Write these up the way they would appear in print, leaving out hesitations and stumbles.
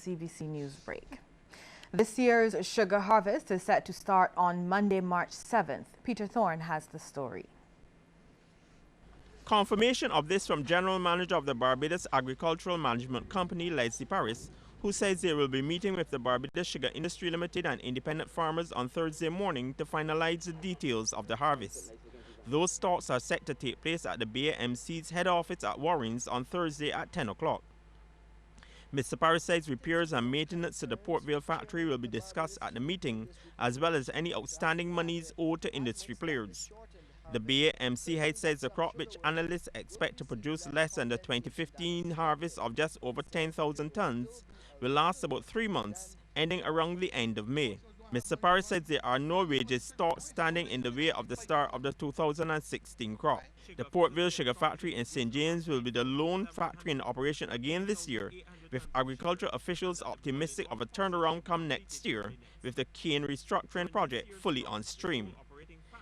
CBC News Break. This year's sugar harvest is set to start on Monday, March 7th. Peter Thorne has the story. Confirmation of this from General Manager of the Barbados Agricultural Management Company, Leslie Paris, who says they will be meeting with the Barbados Sugar Industry Limited and independent farmers on Thursday morning to finalize the details of the harvest. Those talks are set to take place at the BAMC's head office at Warrens on Thursday at 10 o'clock. Mr. Paris says repairs and maintenance to the Port Vale factory will be discussed at the meeting, as well as any outstanding monies owed to industry players. The BAMC head says the crop which analysts expect to produce less than the 2015 harvest of just over 10,000 tons will last about 3 months, ending around the end of May. Mr. Paris says there are no wages stock standing in the way of the start of the 2016 crop. The Port Vale Sugar Factory in St. James will be the lone factory in operation again this year, with agriculture officials optimistic of a turnaround come next year with the cane restructuring project fully on stream.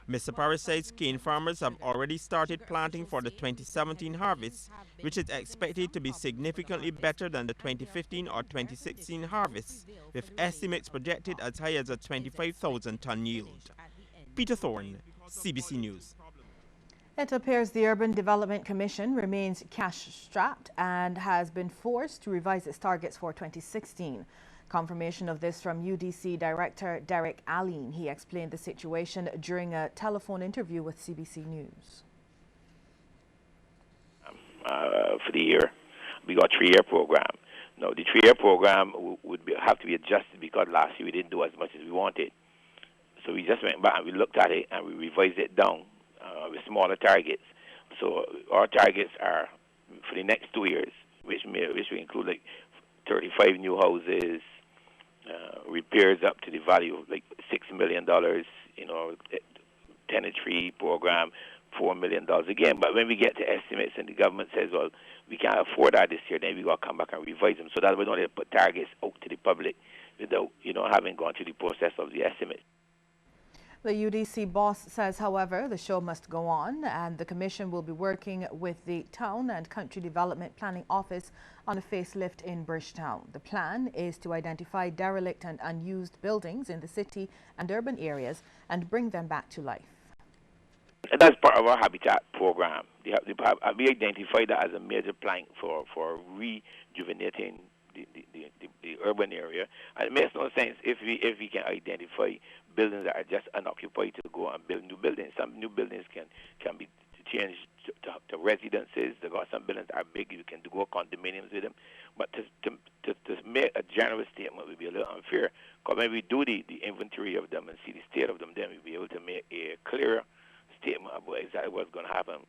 Mr. Paris says cane farmers have already started planting for the 2017 harvest, which is expected to be significantly better than the 2015 or 2016 harvest, with estimates projected as high as a 25,000 ton yield. Peter Thorne, CBC News. It appears the Urban Development Commission remains cash-strapped and has been forced to revise its targets for 2016. Confirmation of this from UDC Director Derek Allen. He explained the situation during a telephone interview with CBC News. For the year, we got a 3-year program. Now, the 3-year program would have to be adjusted because last year we didn't do as much as we wanted. So we just went back and we looked at it and we revised it down with smaller targets. So our targets are for the next 2 years, which will include like 35 new houses, repairs up to the value of like $6 million, tenantry program, $4 million again. But when we get to estimates and the government says, well, we can't afford that this year, then we got to come back and revise them. So that we don't have to put targets out to the public without, having gone through the process of the estimate. The UDC boss says, however, the show must go on and the commission will be working with the Town and Country Development Planning Office on a facelift in Bridgetown. The plan is to identify derelict and unused buildings in the city and urban areas and bring them back to life. And that's part of our Habitat program. We identified that as a major plank for rejuvenating the urban area. And it makes no sense if we can identify buildings that are just unoccupied to go and build new buildings. Some new buildings can be changed to residences. There are some buildings that are big, you can go condominiums with them. But to make a general statement would be a little unfair, because when we do the inventory of them and see the state of them, then we'll be able to make a clearer statement about exactly what's going to happen.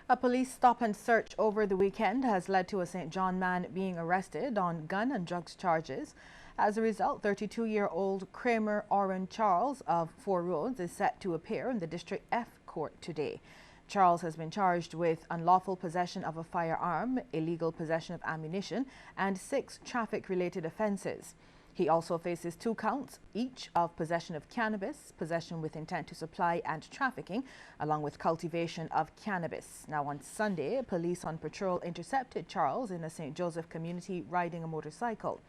A police stop and search over the weekend has led to a St. John man being arrested on gun and drugs charges. As a result, 32-year-old Kramer Oren Charles of 4 Roads is set to appear in the District F court today. Charles has been charged with unlawful possession of a firearm, illegal possession of ammunition, and 6 traffic-related offences. He also faces 2 counts, each of possession of cannabis, possession with intent to supply and trafficking, along with cultivation of cannabis. Now on Sunday, police on patrol intercepted Charles in a St. Joseph community riding a motorcycle.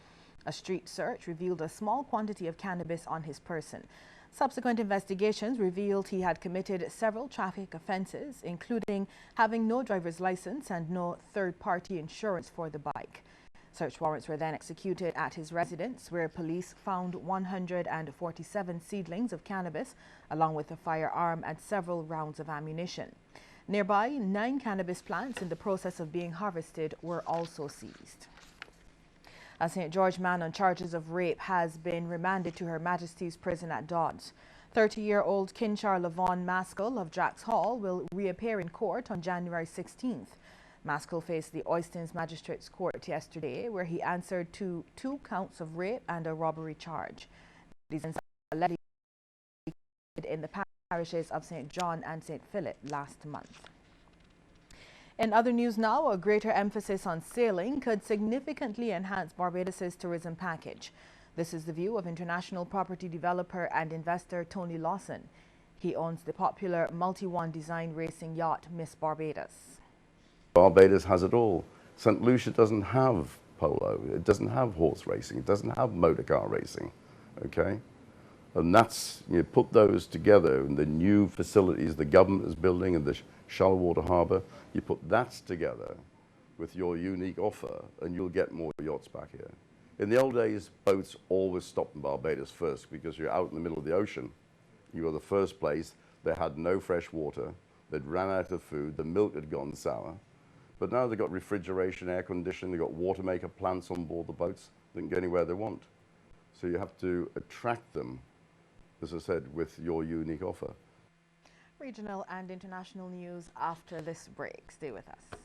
A street search revealed a small quantity of cannabis on his person. Subsequent investigations revealed he had committed several traffic offences, including having no driver's license and no third-party insurance for the bike. Search warrants were then executed at his residence, where police found 147 seedlings of cannabis, along with a firearm and several rounds of ammunition. Nearby, 9 cannabis plants in the process of being harvested were also seized. A St. George man on charges of rape has been remanded to Her Majesty's Prison at Dodds. 30-year-old Kinchar Lavon Maskell of Jacks Hall will reappear in court on January 16th. Maskell faced the Oistins Magistrates Court yesterday, where he answered to 2 counts of rape and a robbery charge. These allegedly in the parishes of St. John and St. Philip last month. In other news now, a greater emphasis on sailing could significantly enhance Barbados's tourism package. This is the view of international property developer and investor Tony Lawson. He owns the popular multi-one design racing yacht Miss Barbados. Barbados has it all. St. Lucia doesn't have polo. It doesn't have horse racing. It doesn't have motor car racing, okay? And that's, you put those together in the new facilities the government is building in the Shallow Harbour, you put that together with your unique offer and you'll get more yachts back here. In the old days, boats always stopped in Barbados first because you're out in the middle of the ocean. You were the first place. They had no fresh water. They'd ran out of food. The milk had gone sour. But now they've got refrigeration, air conditioning. They've got water maker plants on board the boats. They can go anywhere they want. So you have to attract them, as I said, with your unique offer. Regional and international news after this break. Stay with us.